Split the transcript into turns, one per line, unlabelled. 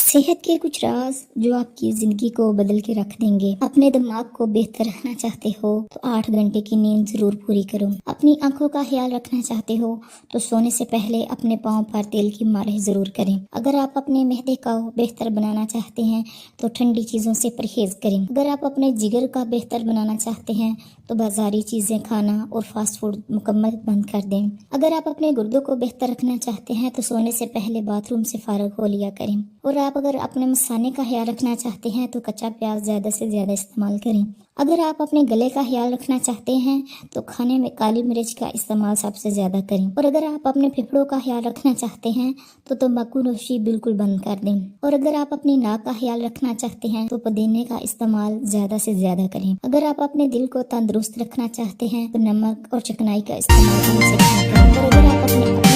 सेहत के कुछ राज जो आपकी जिंदगी को बदल के रख देंगे। अपने दिमाग को बेहतर रखना चाहते हो तो 8 घंटे की नींद जरूर पूरी करो। अपनी आंखों का ख्याल रखना चाहते हो तो सोने से पहले अपने पाँव पर तेल की मालिश जरूर करें। अगर आप अपने मैदे का बेहतर बनाना चाहते हैं तो ठंडी चीजों से परहेज करें। अगर आप अपने जिगर का बेहतर बनाना चाहते हैं तो बाजारी चीजें खाना और फास्ट फूड मुकम्मल बंद कर दें। अगर आप अपने गुर्दों को बेहतर रखना चाहते हैं तो सोने से पहले बाथरूम से फारग हो लिया करें। और आप अगर अपने मसाने का ख्याल रखना चाहते हैं तो कच्चा प्याज ज्यादा से ज्यादा इस्तेमाल करें। अगर आप अपने गले का ख्याल रखना चाहते हैं तो खाने में काली मिर्च का इस्तेमाल सबसे ज्यादा करें। और अगर आप अपने फेफड़ों का ख्याल रखना चाहते हैं तो तंबाकू नोशी बिल्कुल बंद कर दें। और अगर आप अपनी नाक का ख्याल रखना चाहते हैं तो पुदीने का इस्तेमाल ज्यादा से ज्यादा करें। अगर आप अपने दिल को तंदुरुस्त रखना चाहते हैं तो नमक और चिकनाई का इस्तेमाल कम से कम करें। और अगर आप अपने